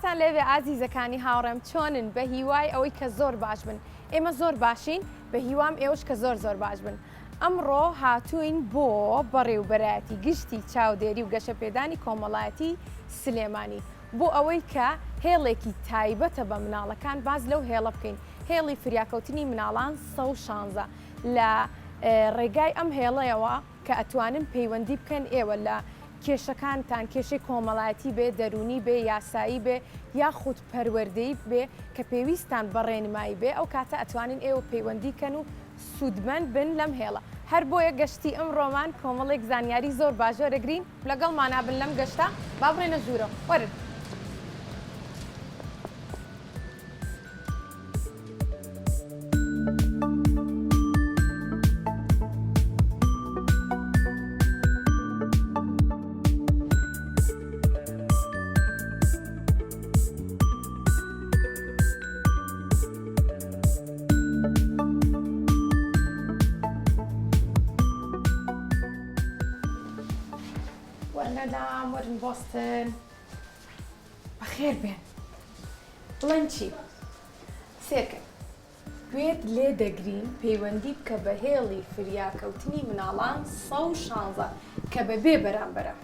سڵاتان لێوێ ئازیزەکانی هاوڕێم چۆنن بە هیوای ئەوەی کە زۆر باش بن. ئێمە زۆر باشین بە هیوام ئێوەش کە زۆر باش بن. ئەمڕۆ هاتوین بۆ بەڕێوبەرایەتی گشتی چاودێری و گەشەپێدانی کۆمەڵایەتی سلێمانی بۆ ئەوەی کە هێڵێکی تایبەتە بە مناڵەکان باز لەو هێڵە بکەین. هێڵی فریاکەوتنی مناڵان 116 لە ڕێگای ئەم هێڵەیەوە کە ئەتوانن پەیوەندی بکەن ئێوە لە کێشەکانتان کێشەی کۆمەڵایەتی بێ دەرونی بێ یاسایی بێ یاخود پەروەردەی بێ کە پێویستان بە ڕێنمایی بێ ئەو کاتە ئەتوانین ئێوە پەیوەندیکەن و سوودمەند بن لەم هێڵە. هەر بۆیە گەشتی ئەمڕۆمان کۆمەڵێک زانیاری زۆر باشۆرەگرین لەگەڵمانابن لەم گەشتە با بڕێنە ژوورەوە وەرن. وەرنەدام وەرن بۆستن بەخێر بێن بڵێن چی؟ سێکە گوێت لێ دەگرین پەیوەندی بکە بە هێڵی فریاکەوتنی مناڵان 116 کە بەبێ بەرامبەرە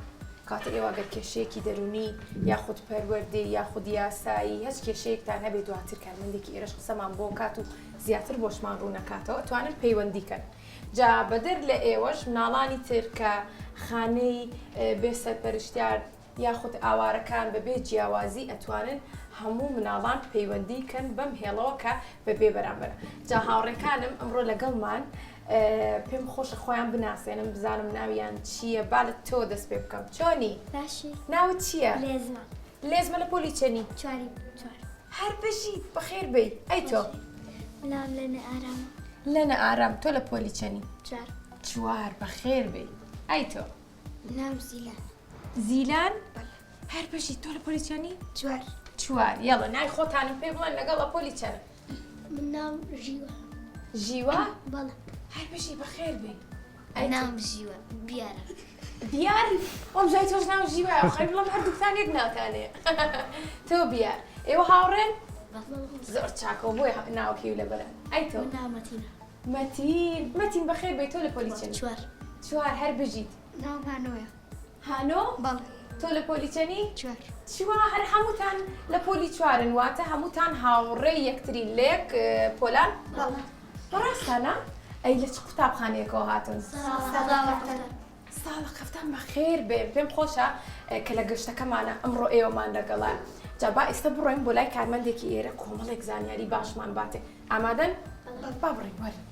کاتە ئێوەگەر کێشەیەکی دەرونی یاخود پەروەردەی یاخود یاسایی هەچ کێشەیەکتان هەبێت دواتر کارمەندێکی ئێرەش قسەمان بۆ کات و زیاتر بۆشمان ڕوونەکاتەوە توانن پەیوەندیکەن. جا بەدەر لە ئێوەش مناڵانی تر کە خانەی بێسەرپەرشتیار یاخود ئاوارەکان بەبێ جیاوازی ئەتوانن هەموو مناڵان پەیوەندیکەن بەم هێڵەوە کە بەبێ بەرامبەرە. جا هاوڕێکانم ئەمڕۆ لەگەڵمان پێم خۆشە خۆیان بناسێنم بزانم ناویان چییە با لە تۆ دەست پێ بکەم. چۆنی؟ باشی. ناوت چییە؟ لێزمە. لێزمە لە پۆلی چەنی؟ چواری. هەر بەشیت بەخێر بێی. ئەی تۆ؟ منام لەنە ئارامە. لەنە ئارام. تۆ لە پۆلی چەنی؟ چوار. چوار بەخێر بێی. ئەی تۆ؟ نام زیلان. زیلان؟ هەر بەشی تۆ لە پۆلی چەنی؟ چوار. چوار. یاڵە نای خۆتانم پێ بڵێن لەگەڵ لە پۆلی چەنە؟ من نام ژیوە. ژیوە؟ بەڵێ. هەر بەشی بەخێر بێی. نام ژیوە. بیارە. بیار؟ ئەم جای تۆش ناو ژیوە خەی بڵم هەردووکتان یەک ناوتانەیە. تۆ بیار. ئێوە هاوڕێن؟ زۆر چاکەوە بۆی ناوکەی و لەبەرە. ئەی تۆ؟ من نام مەتینە. مەتین بەخێر بێی تۆ لە پۆلی چەنی؟ چوار. چوار هەر بژیت. نام هانۆیە. هانۆ؟ بەڵێ. تۆ لە پۆلی چەنی؟ چوار. چوار هەر هەمووتان لە پۆلی چوارن واتە هەمووتان هاوڕێی یەکترین لێک پۆلان؟ بەڵێ. بەڕاستانە؟ ئەی لە چ قوتابخانەیەکەوە هاتون؟ ساڵە قەفتان بەخێر بێن پێم خۆشە کە لە گەشتەکەمانە ئەمڕۆ ئێوەمان لەگەڵە. جا با ئێستا بڕۆین بۆ لای کارمەندێکی ئێرە کۆمەڵێک زانیاری باشمان باتێ. ئامادەن؟ با بڕین وەرن.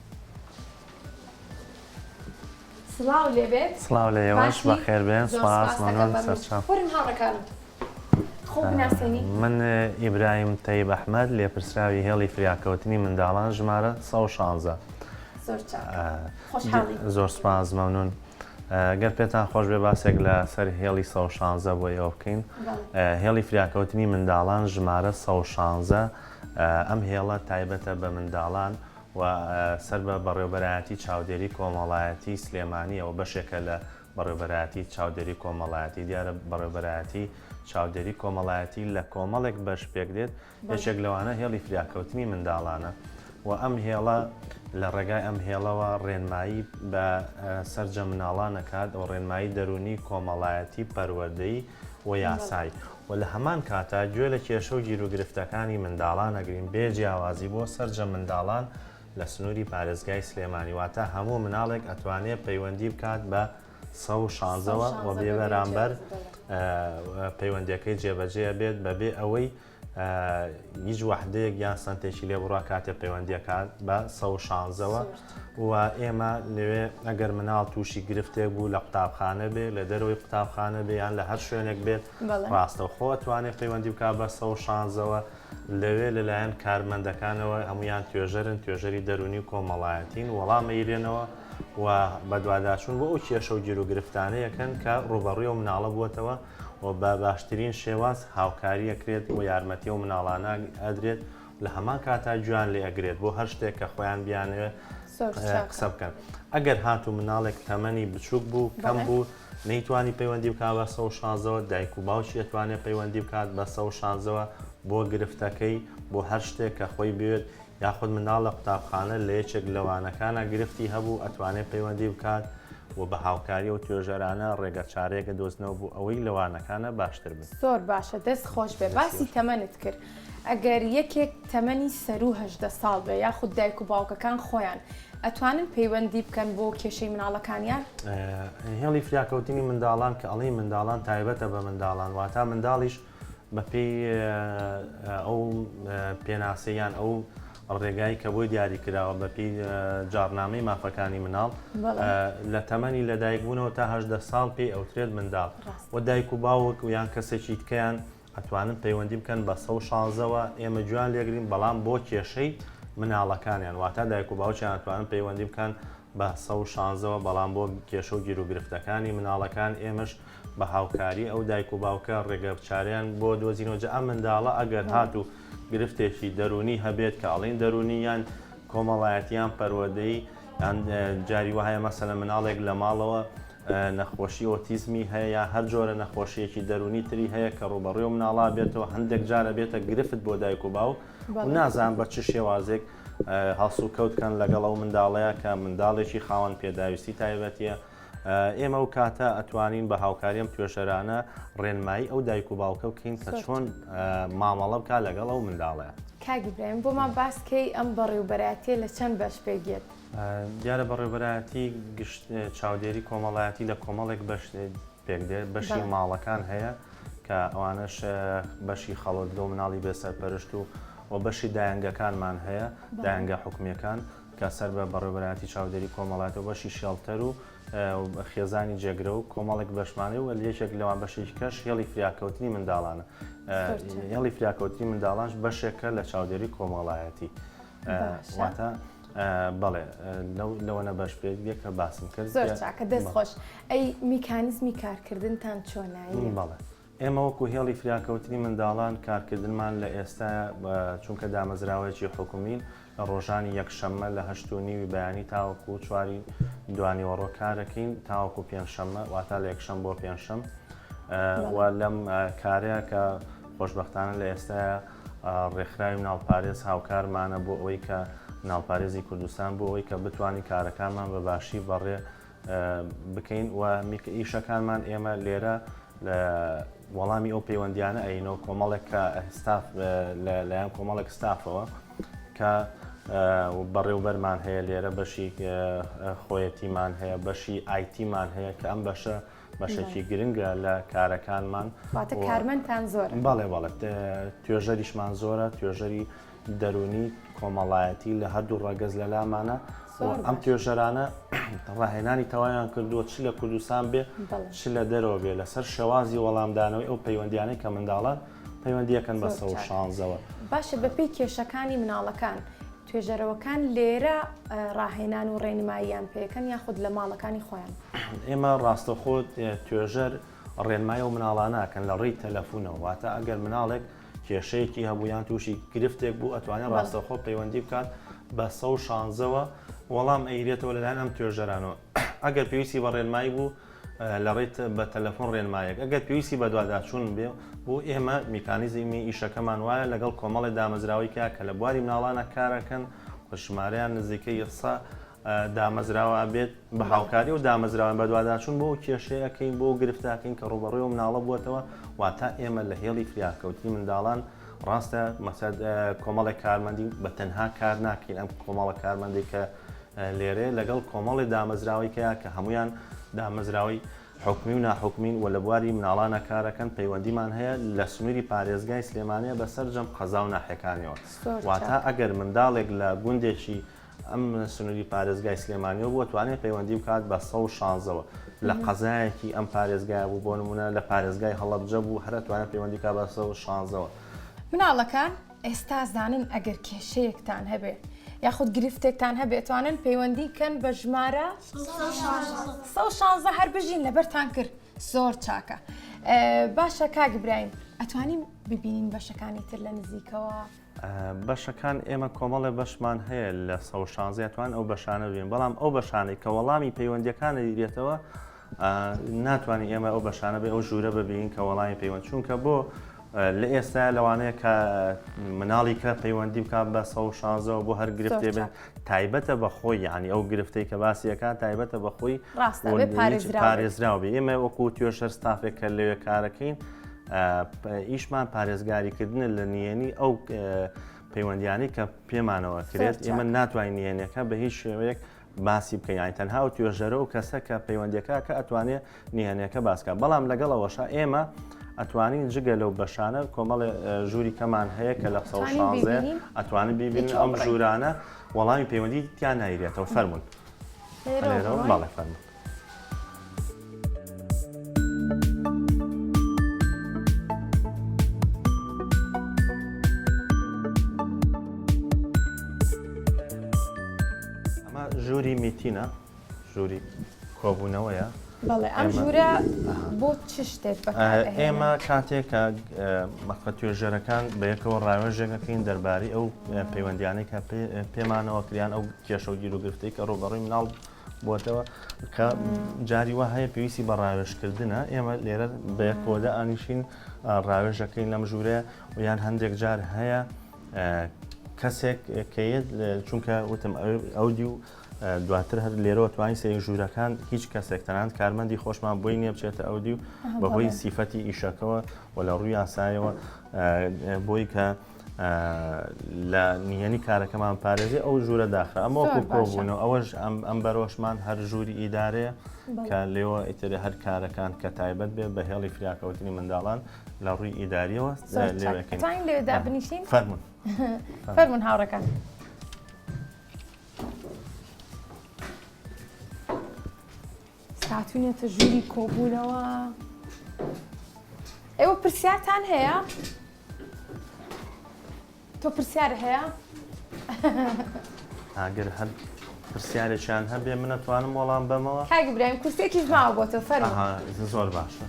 سڵاو لێبێت. سڵاو لە ئێوەش بەخێر بێن سپاس مەمنون سەرچاو. وەرن هاوڕێکانم خۆ بناسێنی. من ئیبراهیم تەیب ئەحمەد لێپرسراوی هێڵی فریاکەوتنی منداڵان ژمارە 116. زۆر چاک. خۆشحاڵی. زۆر سپاس مەمنون. گەر پێتان خۆش بێ باسێک لە سەر هێڵی 116 بۆ ئێوە بکەین. هێڵی فریاکەوتنی منداڵان ژمارە 116 ئەم هێڵە تایبەتە بە منداڵان و سەر بە بەڕێوەبەرایەتی چاودێری کۆمەڵایەتی سلێمانیەوە بەشێکە لە بەڕێوەبەرایەتی چاودێری کۆمەڵایەتی دیارە بەڕێوەبەرایەتی چاودێری کۆمەڵایەتی لە کۆمەڵێک بەش پێک دێت یەکێک لەوانە هێڵی فریاکەوتنی منداڵانە و ئەم هێڵە لە ڕێگای ئەم هێڵەوە ڕێنمایی بە سەرجە مناڵان دەکات و ڕێنمایی دەرونی کۆمەڵایەتی پەروەردەیی و یاسایی و لە هەمان کاتە گوێ لە کێشە و گیر و گرفتەکانی منداڵان ئەگرین بێ جیاوازی بۆ سەرجە منداڵان لە سنووری پارێزگای سلێمانی واتە هەموو مناڵێک ئەتوانێت پەیوەندی بکات بە 116ەوە و بێ بەرامبەر پەیوەندیەکەی جێبەجێ بێت بەبێ ئەوەی هیچ وەحدەیەک یان سنتێکی لێ بڕوا کاتێ پەیوەندیەکات بە 116ەوە و ئێمە لەوێ ئەگەر مناڵ تووشی گرفتێک بوو لە قوتابخانە بێ لە دەرەوەی قوتابخانە بێ یان لە هەر شوێنێک بێت ڕاستەوخۆ توانێت پەیوەندی بکات بە 116ەوە لەوێ لەلایەن کارمەندەکانەوە هەمویان توێژەرن توێژەری دەرونی و کۆمەڵایەتین وەڵام ئەیرێنەوە و بە دوواداچوون بۆ ئەو کێشە و گیر و گرفتانەیەکەن کە ڕوبەڕووی و مناڵە بووەتەوە و بە باشترین شێواز هاوکاری ئەکرێت و یارمەتی و مناڵانە ئەدرێت لە هەمان کاتا گویان لێ ئەگرێت بۆ هەر شتێک کە خۆیان بیانوێت قسە بکەن ئەگەر هات و مناڵێک تەمەنی بچووک بوو کەم بوو نەیتوانی پەیوەندی بکات بە 116ەوە دایک و باوکی ئەتوانێت پەیوەندی بکات بە 116ەوە بۆ گرفتەکەی بۆ هەر شتێک کە خۆی بوێت یاخود مناڵ لە قوتابخانە لە یەکێک لەوانەکانە گرفتی هەبوو ئەتوانێت پەیوەندی بکات و بە هاوکاری و توێژەرانە ڕێگە چارەیەکە دۆستنەوە بوو ئەوەی لەوانەکانە باشتر بن. زۆر باشە دەست خۆش بێ باسی تەمەنت کرد. ئەگەر یەکێک تەمەنی سەر و هەژدە ساڵ بێ یاخود دایک و باوکەکان خۆیان ئەتوانن پەیوەندی بکەن بۆ کێشەی مناڵەکانیان؟ هێڵی فریاکەوتنی منداڵان کە ئەڵی منداڵان تایبەتە بە منداڵان واتە منداڵیش بەپێی ئەو پێناسەیان ئەو ڕێگایی کە بۆی دیاری کراوە بەپی جارنامەی مافەکانی مناڵ لە تەمەنی لەدایکبوونەوە تا هەژدە ساڵ پێی ئەوترێت منداڵ و دایک و باوک و یان کەسێکی تکەیان ئەتوانن پەیوەندی بکەن بە 116ەوە ئێمە جوان لێگرین بەڵام بۆ کێشەی مناڵەکانیان واتە دایک و باوچیان ئەتوانن پەیوەندی بکەن بە 116ەوە بەڵام بۆ کێشە و گیر و گرفتەکانی مناڵەکان ئێمەش بە هاوکاری ئەو دایک و باوکە ڕێگە بچاریان بۆ دۆزینەوە ئەم منداڵە ئەگەر هات و گرفتێکی دەرونی هەبێت کە ئەڵین دەرونی یان کۆمەڵایەتیان پەروەدەی یان جاری وایە مەسەلەن مناڵێک لە ماڵەوە نەخۆشی ئۆتیزمی هەیە یا هەر جۆرە نەخۆشیەکی دەرونی تری هەیە کە ڕوبەڕێ و مناڵا بێتەوە هەندێک جارە بێتە گرفت بۆ دایک و باوک و نازان بە چ شێوازێک هەڵسو و کەوتکەن لەگەڵ ئەو منداڵەیە کە منداڵێکی خاوەن پێداویستی تایبەتیە ئێمە و کاتە ئەتوانین بە هاوکاریم توێشەرانە ڕێنمایی ئەو دایک و باوکە بکەین کە چۆن مامەڵە بکە لەگەڵ ئەو منداڵەیە. کاگیبراهیم بۆمان باسکەی ئەم بەڕێوەبەرایەتیە لە چەند بەش پێگێت؟ دیارە بەڕێوەبەرایەتی گشت چاودێری کۆمەڵایەتی لە کۆمەڵێک بەش پێکدێت بەشی ماڵەکان هەیە کە ئەوانش بەشی خەڵۆت لەو مناڵی بێسەرپەرشت و بەشی دایانگەکانمان هەیە دایانگە حکومیەکان کە سەر بە بەڕێوەبەرایەتی چاودێری کۆمەڵایەتەوە بەشی شێڵتەر و خێزانی جێگرە و کۆمەڵێک بەشمانێ و یەکێک لەوان بەشێکی کەش هێڵی فریاکەوتنی منداڵانە هێڵی فریاکەوتنی منداڵانش بەشێکە لە چاودێری کۆمەڵایەتی واتە بەڵێ لەوەنە بەش پێک کە باسم کرد زۆر چاکە دەست خۆش ئەی میکانیزمی کارکردنتان چۆنایی؟ بەڵێ ئێمە وەکو هێڵی فریاکەوتنی منداڵان کارکردنمان لە ئێستا چونکە دامەزراوەیەکی حکومین لە ڕۆژانی یەکشەممە لە 8:30 بەیانی تاوەکو 4 دوانیوەڕۆ کارەکەین تاوەکو پێنجشەممە واتە لە یەکشەم بۆ پێنجشەم و لەم کارەیە کە خۆشبەختانە لە ئێستا ڕێکخراوی مناڵپارێز هاوکارمانە بۆ ئەوەی کە مناڵپارێزی کوردستان بۆ ئەوەی کە بتوانین کارەکانمان بە باشی بەڕێ بکەین و ئیشەکانمان ئێمە لێرە لە وەڵامی ئەو پەیوەندیانە ئەینەوە کۆمەڵێک کە ستاف لەلایەن کۆمەڵێک ستافەوە کە بەڕێوبەرمان هەیە لێرە بەشی خۆیەتیمان هەیە بەشی ئایتیمان هەیە کە ئەم بەشێکی گرنگە لە کارەکانمان کارمەندتان زۆر بەڵێ توێژەریشمان زۆرە توێژەری دەرونی کۆمەڵایەتی لە هەردوو ڕەگەز لە لامانە ئەم توێژەرانە ڕاهێنانی تەوایان کردووە چ لە کوردستان بێ چ لە دەرەوە بێ لەسەر شێوازی وەڵامدانەوەی ئەو پەیوەندیانەی کە منداڵان پەیوەندیەکەن بە 116ەوە. باشە بەپێی کێشەکانی مناڵەکان توێژەرەوەکان لێرە ڕاهێنان و ڕێنماییان پێەکەن یاخود لە ماڵەکانی خۆیان؟ ئێمە ڕاستەخۆت توێژەر ڕێنمای و مناڵانەکەن لە ڕێی تەلەفۆنەوە واتە ئەگەر مناڵێک کێشەیەکی هەبوویان تووشی گرفتێک بوو ئەتوانێت ڕاستەخۆ پەیوەندی بکات بە 116ەوە وەڵام ئەیرێتەوە لەلایەن ئەم توێژەرانەوە ئەگەر پێویستی بە ڕێنمایی بوو لە ڕێت بە تەلەفۆن ڕێنمایەک ئەگەر پێویستی بە دوواداچوون بێ بۆ ئێمە میکانیزمی ئیشەکەمان وایە لەگەڵ کۆمەڵی دامەزراوەیکە کە لە بواری مناڵانە کارەکەن بە ژمارەیان نزیکەی یەسا دامەزراوە بێت بە هاوکاری و دامەزراوان بە دوواداچوون بۆ کێشەیەکەین بۆ گرفتاکەین کە ڕوبەڕێ و مناڵە بووەتەوە واتە ئێمە لە هێڵی فریاکەوتنی منداڵان ڕاستە مەسەد کۆمەڵی کارمەندی بە تەنها کار ناکەین ئەم کۆمەڵە کارمەندی کە لێرێ لەگەڵ کۆمەڵی دامەزراوەیکەیە کە هەمویان دامەزراوی حکومی و ناحکومین و لە بواری مناڵانە کارەکەن پەیوەندیمان هەیە لە سنووری پارێزگای سلێمانیە بەسەر جەم قەزا و ناحەکانیەوە واتە ئەگەر منداڵێک لە گوندێکی ئەم سنووری پارێزگای سلێمانیەوە بووە توانێت پەیوەندی بکات بە 116ەوە لە قەزایەکی ئەم پارێزگای بوو بۆ نمونە لە پارێزگای هەڵەبجە بوو هەرە توانێت پەیوەندی بکات بە 116ەوە. مناڵەکان ئێستا زانن ئەگەر کێشەیەکتان هەبێ یاخود گرفتێکتان هەبێتوانن پەیوەندی کەن بە ژمارە 116 هەر بژین لەبەرتان کرد زۆر چاکە. باشە کاگبراهیم ئەتوانین ببینین بەشەکانی تر لە نزیکەوە بەشەکان ئێمە کۆمەڵێ بەشمان هەیە لە 16 توان ئەو بەشانە بێن بەڵام ئەو بەشانەی کە وەڵامی پەیوەندیەکانە دیرێتەوە ناتوانین ئێمە ئەو بەشانە بێ ئەو ژوورە ببین کە وەڵامی پەیوەند چونکە بۆ لە ئێستا لەوانەیە کە مناڵی کە پەیوەندی بکات بە 16 بۆ هەر گرفتێ بێن تایبەتە بە خۆی یعنی ئەو گرفتەی کە باسیەکان تایبەتە بە خۆی پارێزراوە بێ ئێمە وەکو توێژەر ستافێک کە لەوێ کارەکەین ئیشمان پارێزگاریکردنە لە نهێنی ئەو پەیوەندیانی کە پێمانەوە کرێت ئێمە ناتوانین نهێنیەکە بە هیچ شێوەیەک باسی بکەین یانی تەنها و توێژەرە و کەسە کە پەیوەندیەکە کە ئەتوانێت نهێنیەکە باسکە بەڵام لەگەڵەوەشە ئێمە ئەتوانین جگە لەو بەشانە کۆمەڵی ژووری کەمان هەیە کە لە 16 ئەتوانین ببین ئەم ژوورانە وەڵامی پەیوەندی تیان نایرێتەوە فەرمونون باڵێ فەرمونون. ژووری میتینە ژووری کۆبوونەوەیە بەڵێ ئەم ژوورە بۆ چ شتێک ئێمە کاتێک کە مەخە توێژەرەکان بەیەکەوە ڕاوێژێکەکەین دەربارەی ئەو پەیوەندیانەی کە پێمانەوە کریان ئەو کێشە و گیر و گرفتەی کە ڕۆبەڕووی مناڵ بووەتەوە کە جاری وە هەیە پێویستی بە ڕاوێژکردنە ئێمە لێرە بەیەکەوەدا ئانیشین ڕاوێژەکەین لەم ژوورەیە و یان هەندێک جار هەیە کەسێک کەیت چونکە وتم ئەودی و دواتر هەر لێرەوە توانین سەیری ژوورەکان هیچ کەسێک تەنانەت کارمەندی خۆشمان بۆی نییە بچێتە ئەودی و بەهۆی سیفەتی ئیشەکەەوە و لە ڕووی یاسایەوە بۆی کە لە نهێنی کارەکەمان پارێزی ئەو ژوورە داخرا ئەمە وەکو کۆبوونەوە ئەوەش ئەم بەرۆشمان هەر ژووری ئیدارەیە کە لێوە ئیتری هەر کارەکان کە تایبەت بێ بە هێڵی فریاکەوتنی منداڵان لە ڕووی ئیداریەوە لێوەکەین لێدا بنیشین فەرمونون فەرمونون هاوڕەکان. هاتوونێتە ژووری کۆبوونەوە ئێوە پرسیارتان هەیە؟ تۆ پرسیارە هەیە؟ ئاگەر هەر پرسیارێکیان هەبێ من ئەتوانم وەڵام بەمەوە کاک برایم کورسێکیش ماوە بۆتە فەرموو زۆر باشە.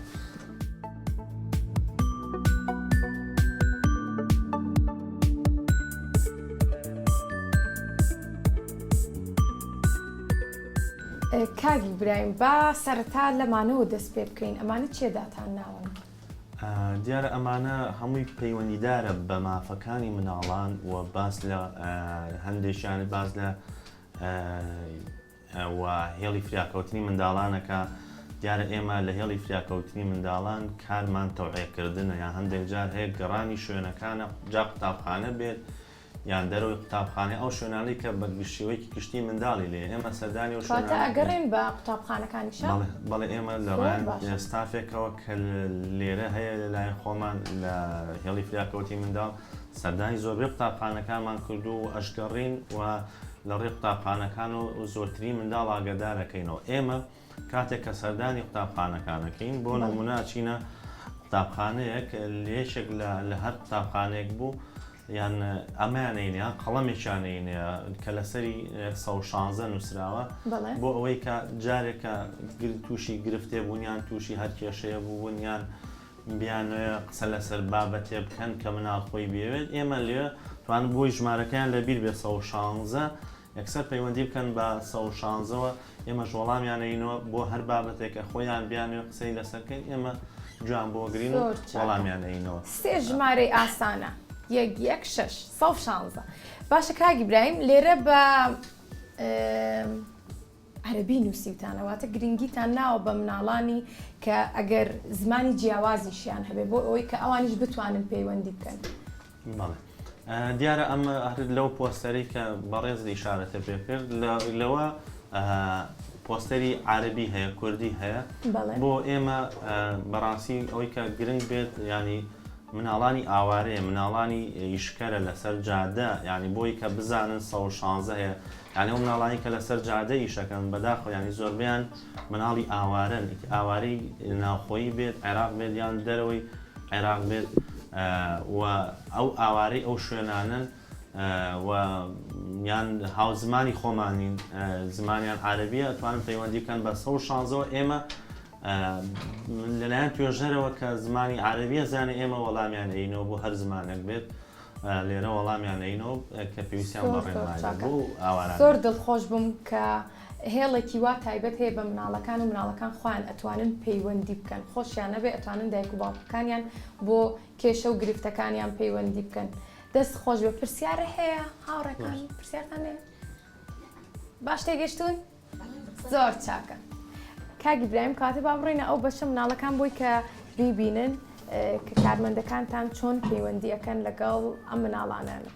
کاگی برایم با سەرەتا لەمانەوە دەست پێ بکەین ئەمانە چێداتان ناون؟ دیارە ئەمانە هەمووی پەیوەندیدارە بە مافەکانی مناڵان و باس لە هەندێکیان باز لە هێڵی فریاکەوتنی منداڵانەکە دیارە ئێمە لە هێڵی فریاکەوتنی منداڵان کارمان تەوعێکردنە یان هەندێک جار هەیە گەڕانی شوێنەکانە جا قوتابخانە بێت یان دەرەوەی قوتابخانەی ئەو شوێنانەی کە بە شێوەیەکی گشتی منداڵی لێ ئێمە سەردانی و ئەگەڕێن بە قوتابخانەکانیشە بەڵێ ئێمە لە ڕێن ستافێکەوە کە لێرە هەیە لەلایەن خۆمان لە هێڵی فریاکەوتی منداڵ سەردانی زۆربەی قوتابخانەکانمان کردو و ئەشگەڕین و لە ڕێ قوتابخانەکان و زۆرترین منداڵ ئاگادارەکەینەوە ئێمە کاتێک کە سەردانی قوتابخانەکانەکەین بۆ نمونە چینە قوتابخانەیەک لێشێک لە هەر قوتابخانەیەک بوو یان ئەمانینە قەڵەمێکیانینە کە لەسەری 16 نووسراوە بۆ ئەوەی کە جارێکە تووشی گرفتێ بوونیان تووشی هەر کێشەیە بوونیان بیانوێ قسە لەسەر بابەتێ بکەن کە مناڵ خۆی بێوێت ئێمە لێ توان بۆی ژمارەکەیان لەبیر بێ 16 یەکسەر پەیوەندی بکەن بە 16ەوە ئێمە وەڵامیانەینەوە بۆ هەر بابەتێکە خۆیان بیانوێ قسەی لەسەرکەین ئێمە جوان بۆگرین و وەڵامیانەینەوە سێ ژمارەی ئاسانە 1-6 باشە کاگی برایم لێرە بە عەرەبی نووسیوتانەوەتە گرنگیتان ناوە بە مناڵانی کە ئەگەر زمانی جیاوازیشیان هەبێ بۆ ئەوەی کە ئەوانیش بتوانن پەیوەندی بکەن. دیارە ئەمە لەو پۆستەری کە بەڕێز ئیشارەتە پێ کرد لەوە پۆستەری عەرەبی هەیە کوردی هەیە بۆ ئێمە بەڕاستی ئەوەی کە گرنگ بێت ینی مناڵانی ئاوارەیە مناڵانی ئیشکەرە لەسەر جادە ینی بۆی کە بزانن 16 هەیە یانی ئەو مناڵانی کە لەسەر جادە ئیشەکەن بەداخۆ ینی زۆربیان مناڵی ئاوارن ئاوارەی ناوخۆیی بێت عێراق بێت یان دەرەوەی عێراق بێت و ئەو ئاوارەی ئەو شوێنانن و یان هاو زمانی خۆمانین زمانیان عەرەبیە ئەتوانن پەیوەندی بکەن بە 16 ئێمە لەلایەن توێژەرەوە کە زمانی عەرەبیە زانێ ئێمە وەڵامیان ئەینەوە بۆ هەر زمانێک بێت لێرە وەڵامیان نینەوە کە پێویستیان بە ڕێنمایە بوو ئاواران. زۆر دڵخۆش بووم کە هێڵێکی وا تایبەت هەیە بە مناڵەکان و مناڵەکان خۆیان ئەتوانن پەیوەندی بکەن خۆشیان نەبێ ئەتوانن دایک و باوکەکانیان بۆ کێشە و گرفتەکانیان پەیوەندی بکەن. دەست خۆش بێ. پرسیارە هەیە هاوڕێکان پرسیارتان هەیە؟ باش تێگەشتون؟ زۆر چاکە. کاک ئیبراهیم کاتێ با بڕۆینە ئەو بەشە مناڵەکان بۆی کە بیبینن کە کارمەندەکانتان چۆن پەیوەندیەکەن لەگەڵ ئەم مناڵانانە.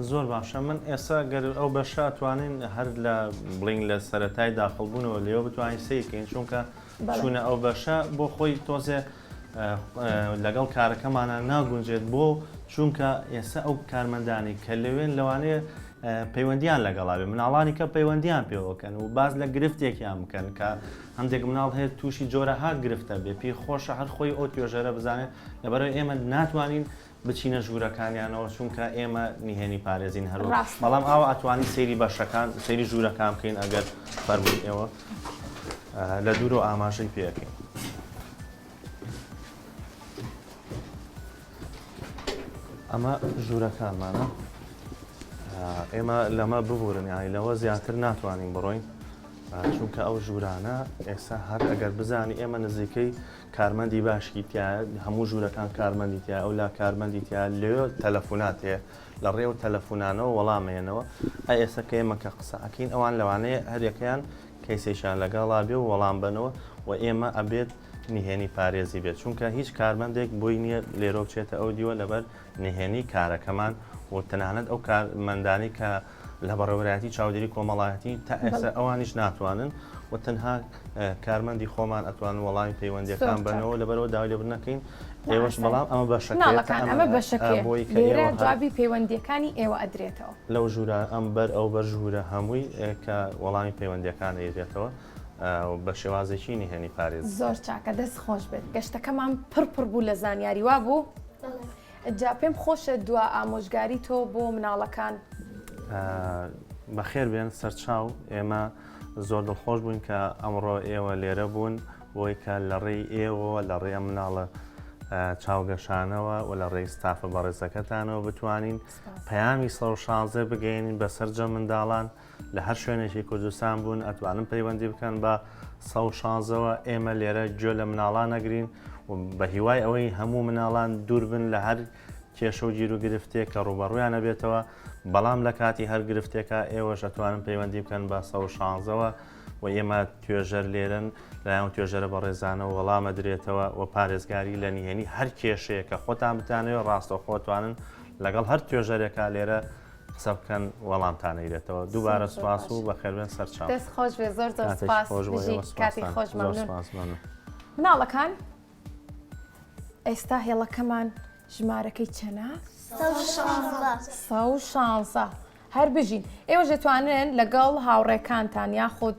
زۆر باشە. من ئێستا گەر ئەو بەشە توانین هەر لە بڵنگ لە سەرەتای داخڵبوونەوە لێەوە بتوانین سیکەین چونکە چوونە ئەو بەشە بۆ خۆی تۆزێ لەگەڵ کارەکەمانە ناگونجێت بۆ چونکە ئێستا ئەو کارمەندانی کە لەوێن لەوانەیە پەیوەندیان لەگەڵا بێ مناڵانی کە پەیوەندیان پێوەکەن و باز لە گرفتێکیان بکەن کە هەندێک مناڵ هەیە تووشی جۆرەها گرفتە بێ پێی خۆشە هەر خۆی ئەو توێژەرە بزانێت لەبەرەوەی ئێمە ناتوانین بچینە ژوورەکانیانەوە چونکە ئێمە نیهێنی پارێزین هەروە بەڵام ئاوا ئەتوانی سەیری بەشەکان سەیری ژوورەکان بکەین ئەگەر فەرمووی ئێوە لە دوورۆ ئاماژەی پێەکەین. ئەمە ژوورەکانمانە ئێمە لەمە ببورن یانی لەوە زیاتر ناتوانین بڕۆین چونکە ئەو ژوورانە ئێستا هەر ئەگەر بزانی ئێمە نزیکەی کارمەندی باشی تایە هەموو ژوورەکان کارمەندی تایە ئەو لا کارمەندی تایە لێ تەلەفۆنات هەیە لە ڕێو تەلەفۆنانەوە وەڵامێنەوە ئێستا کە ئێمە کە قسەکەین ئەوان لەوانەیە هەرێکیان کەیسێکیان لەگەڵا بێ و وەڵام بنەوە و ئێمە ئەبێت نهێنی پارێزی بێت چونکە هیچ کارمەندێک بۆی نییە لێرە بچێتە ئەو دیوە لەبەر نهێنی کارەکەمان و تەنانەت ئەو کارمەندانی کە لە بەڕێوەبەرایەتی چاودێری کۆمەڵایەتی تا ئێستا ئەوانیش ناتوانن و تەنها کارمەندی خۆمان ئەتوانن وەڵامی پەیوەندیەکان بنەوە لەبەرەوە داوای لێ بنەکەین ئێوەش بەڵام ئەمە بەشەکە ئەمە بەشەکەی لێرە جوابی پەیوەندیەکانی ئێوە ئەدرێتەوە لەو ژوورە ئەم بەر ئەو بەر ژوورە هەمووی کە وەڵامی پەیوەندیەکان ئەیدرێتەوە بە شێوازێکی نهێنی پارێز. زۆر چاکە دەست خۆش بێت گەشتەکەمان پڕ بوو لە زانیاری وا بوو جا پێم خۆشە دوا ئامۆژگاری تۆ بۆ مناڵەکان بەخێر بێن سەرچاو ئێمە زۆر دڵخۆش بووین کە ئەمڕۆ ئێوە لێرە بوون بۆی کە لە ڕێی ئێوە لە ڕێ مناڵە چاوگەشانەوە و لە ڕێی ستافە بەڕێزەکەتانەوە بتوانین پەیامی 116 بگەین بەسەرجە منداڵان لە هەر شوێنێکی کوردستان بوون ئەتوانن پەیوەندی بکەن بە 116ەوە ئێمە لێرە گوێ لە مناڵان نەگرین و بە هیوای ئەوەی هەموو مناڵان دوور بن لە هەر کێشە و گیر و گرفتێک کە ڕوبەڕوویان نەبێتەوە بەڵام لە کاتی هەر گرفتێکە ئێوەش ئەتوانن پەیوەندی بکەن بە 116ەوە و ئێمە توێژەر لێرن لایەن توێژەرە بە ڕێزانەوە وەڵامە درێتەوە و پارێزگاری لە نهێنی هەر کێشەیە کە خۆتان بتانەوە ڕاستەوخۆتوانن لەگەڵ هەر توێژەرێکا لێرە قسە بکەن وەڵامتانەیرێتەوە. دووبارە سوپاس و بەخێربێن سەرچاو. دەست خۆش بێ زۆر زۆر سپاس کاتی خۆش مەمنون. مناڵەکان ئێستا هێڵەکەمان ژمارەکەی چەنە؟ 116 هەر بژین ئێوە دەتوانن لەگەڵ هاوڕێکانتان یاخود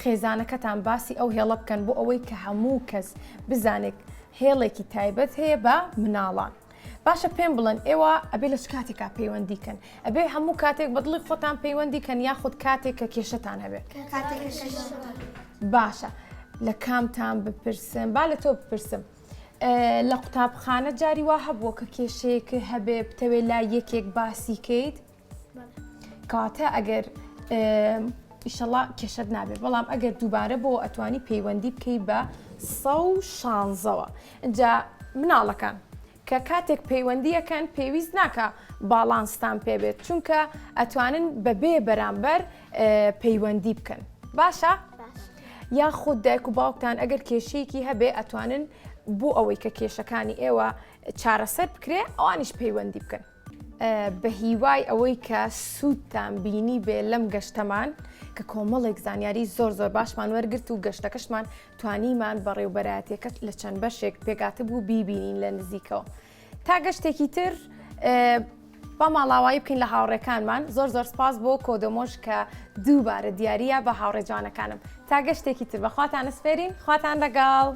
خێزانەکەتان باسی ئەو هێڵە بکەن بۆ ئەوەی کە هەموو کەس بزانێت هێڵێکی تایبەت هەیە بە مناڵان. باشە پێم بڵێن ئێوە ئەبێ لە کاتێکا پەیوەندیکەن ئەبێ هەموو کاتێک بەدڵی خۆتان پەیوەندیکەن یاخود کاتێک کە کێشەتان هەبێت. باشە لە کامتان بپرسم با لە تۆ بپرسم لە قوتابخانە جاری وا هەبووە کە کێشەیەک هەبێ بتەوێ لا یەکێک باسی کەیت کاتە ئەگەر ئیشەڵا کێشەت نابێت بەڵام ئەگەر دووبارە بۆ ئەتوانی پەیوەندی بکەیت بە 116ەوە اینجا مناڵەکان کە کاتێک پەیوەندیەکەن پێویست ناکە باڵانستان پێبێت چونکە ئەتوانن بەبێ بەرامبەر پەیوەندی بکەن باشە؟ یاخود دایک و باوکتان ئەگەر کێشەیەکی هەبێ ئەتوانن بۆ ئەوەی کە کێشەکانی ئێوە چارەسەر بکرێ ئەوانیش پەیوەندی بکەن. بە هیوای ئەوەی کە سوودتان بینی بێ لەم گەشتەمان کە کۆمەڵێک زانیاری زۆر باشمان وەرگرت و گەشتەکەشمان توانیمان بە ڕێوبەرایەتەکەت لە چەند بەشێک پێگاتە بوو بیبینین لە نزیکەوە. تا گەشتێکی تر با ماڵاوایی بکەین لە هاوڕێکانمان زۆر سپاس بۆ کۆدەمۆش کە دووبارە دیارە بە هاوڕێجانەکانم تا گەشتێکی تر بەخواتان سپێرین خواتان لەگەڵ.